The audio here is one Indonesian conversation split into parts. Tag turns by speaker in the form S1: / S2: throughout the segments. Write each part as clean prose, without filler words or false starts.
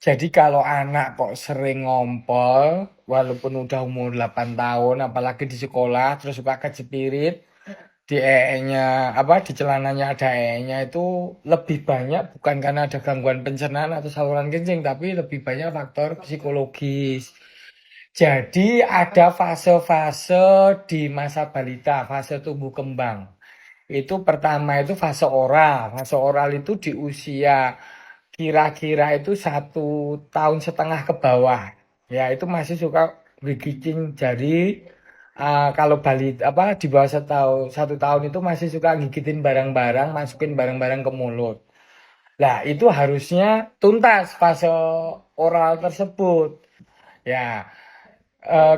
S1: Jadi kalau anak kok sering ngompol, walaupun udah umur 8 tahun, apalagi di sekolah, terus suka kejepirit, di ee-nya, apa, di celananya ada ee-nya itu lebih banyak bukan karena ada gangguan pencernaan atau saluran kencing, tapi lebih banyak faktor psikologis. Jadi ada fase-fase di masa balita, fase tumbuh kembang. Itu pertama itu fase oral. Fase oral itu di usia kira-kira itu 1,5 tahun ke bawah. Ya itu masih suka gigitin jari. Kalau balita apa di bawah 1 tahun itu masih suka gigitin barang-barang, masukin barang-barang ke mulut. Nah itu harusnya tuntas fase oral tersebut. Ya,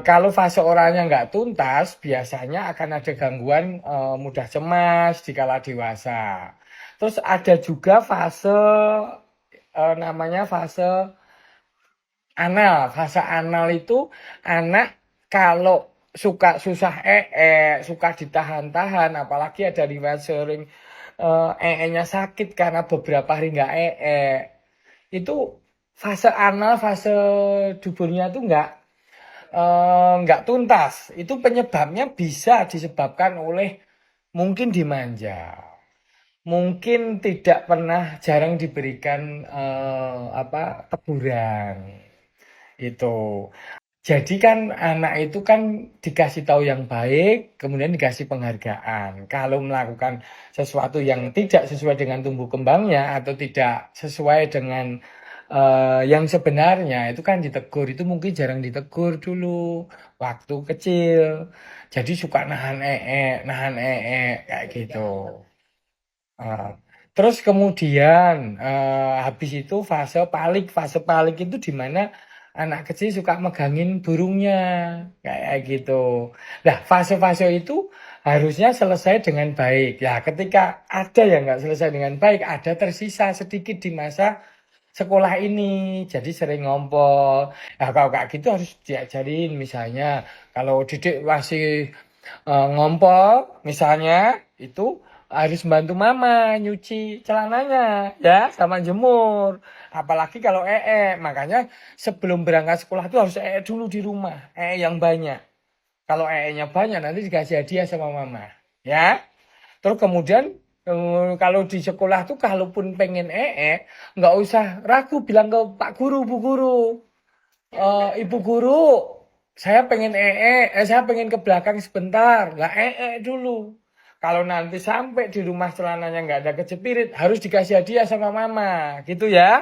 S1: kalau fase oralnya nggak tuntas, biasanya akan ada gangguan mudah cemas di kala dewasa. Terus ada juga fase namanya fase anal. Fase anal itu anak kalau suka susah suka ditahan-tahan, apalagi ada riwayat sering nya sakit karena beberapa hari nggak itu fase anal, fase duburnya itu nggak tuntas. Itu penyebabnya bisa disebabkan oleh mungkin dimanja, mungkin tidak pernah jarang diberikan apa teguran itu. Jadi kan anak itu kan dikasih tahu yang baik, kemudian dikasih penghargaan. Kalau melakukan sesuatu yang tidak sesuai dengan tumbuh kembangnya atau tidak sesuai dengan yang sebenarnya, itu kan ditegur. Itu mungkin jarang ditegur dulu waktu kecil. Jadi suka nahan kayak gitu. Ah, terus kemudian habis itu fase palik. Fase palik itu di mana anak kecil suka megangin burungnya kayak gitu. Nah, fase-fase itu harusnya selesai dengan baik. Ya, ketika ada yang nggak selesai dengan baik, ada tersisa sedikit di masa sekolah ini. Jadi sering ngompol. Nah, kalau kayak gitu harus diajarin misalnya kalau didik masih ngompol misalnya itu harus bantu mama nyuci celananya ya sama jemur, apalagi kalau makanya sebelum berangkat sekolah itu harus dulu di rumah, yang banyak. Kalau nya banyak nanti dikasih hadiah sama mama ya. Terus kemudian kalau di sekolah tuh kalaupun pengen nggak usah ragu, bilang ke pak guru, bu guru, ibu guru, saya pengen saya pengen ke belakang sebentar, nggak dulu. Kalau nanti sampai di rumah celananya nggak ada kecepirit, harus dikasih hadiah sama mama, gitu ya.